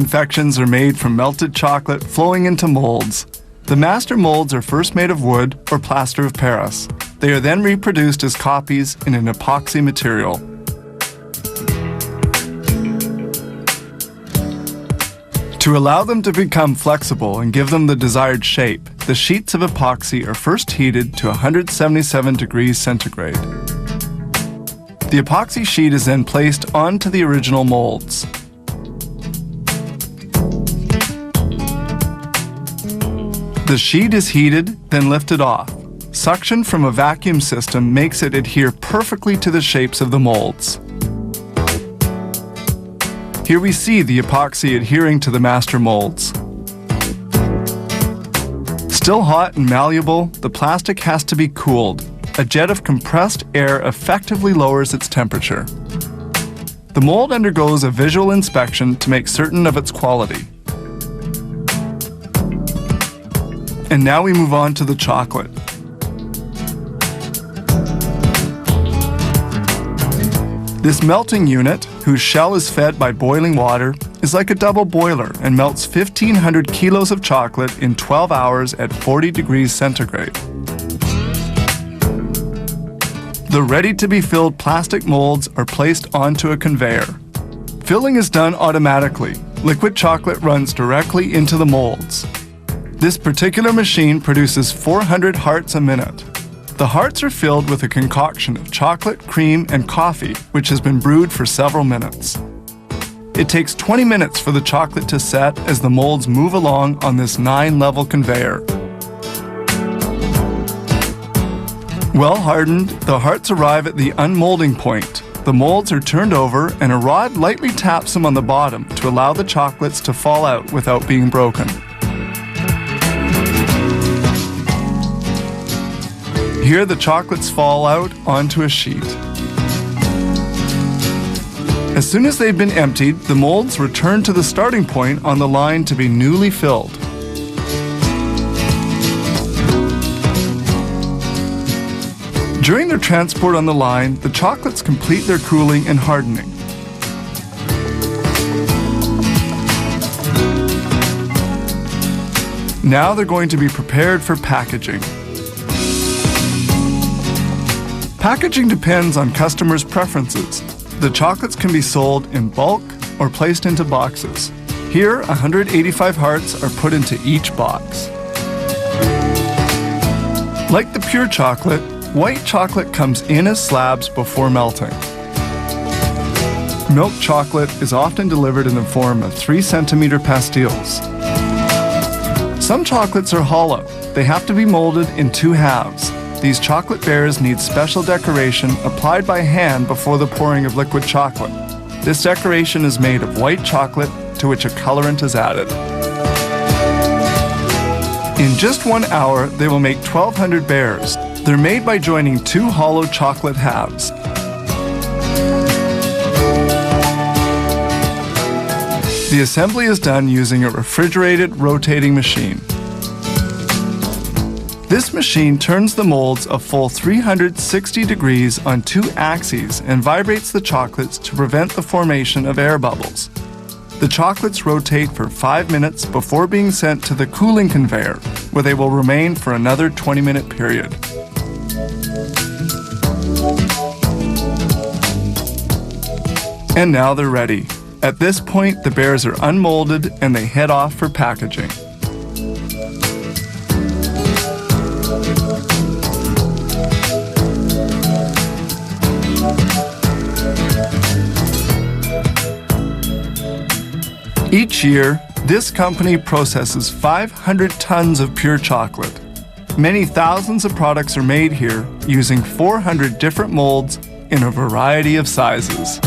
confections are made from melted chocolate flowing into molds. The master molds are first made of wood or plaster of Paris. They are then reproduced as copies in an epoxy material. To allow them to become flexible and give them the desired shape, the sheets of epoxy are first heated to 177 degrees centigrade. The epoxy sheet is then placed onto the original molds. The sheet is heated, then lifted off. Suction from a vacuum system makes it adhere perfectly to the shapes of the molds. Here we see the epoxy adhering to the master molds. Still hot and malleable, the plastic has to be cooled. A jet of compressed air effectively lowers its temperature. The mold undergoes a visual inspection to make certain of its quality. And now we move on to the chocolate. This melting unit, whose shell is fed by boiling water, is like a double boiler and melts 1,500 kilos of chocolate in 12 hours at 40 degrees centigrade. The ready-to-be-filled plastic molds are placed onto a conveyor. Filling is done automatically. Liquid chocolate runs directly into the molds. This particular machine produces 400 hearts a minute. The hearts are filled with a concoction of chocolate, cream, and coffee, which has been brewed for several minutes. It takes 20 minutes for the chocolate to set as the molds move along on this 9-level conveyor. Well hardened, the hearts arrive at the unmolding point. The molds are turned over and a rod lightly taps them on the bottom to allow the chocolates to fall out without being broken. Here the chocolates fall out onto a sheet. As soon as they've been emptied, the molds return to the starting point on the line to be newly filled. During their transport on the line, the chocolates complete their cooling and hardening. Now they're going to be prepared for packaging. Packaging depends on customers' preferences. The chocolates can be sold in bulk or placed into boxes. Here, 185 hearts are put into each box. Like the pure chocolate, white chocolate comes in as slabs before melting. Milk chocolate is often delivered in the form of 3-centimeter pastilles. Some chocolates are hollow. They have to be molded in 2 halves. These chocolate bears need special decoration applied by hand before the pouring of liquid chocolate. This decoration is made of white chocolate to which a colorant is added. In just 1 hour, they will make 1,200 bears. They're made by joining 2 hollow chocolate halves. The assembly is done using a refrigerated rotating machine. This machine turns the molds a full 360 degrees on 2 axes and vibrates the chocolates to prevent the formation of air bubbles. The chocolates rotate for 5 minutes before being sent to the cooling conveyor, where they will remain for another 20-minute period. And now they're ready. At this point, the bears are unmolded and they head off for packaging. Each year, this company processes 500 tons of pure chocolate. Many thousands of products are made here using 400 different molds in a variety of sizes.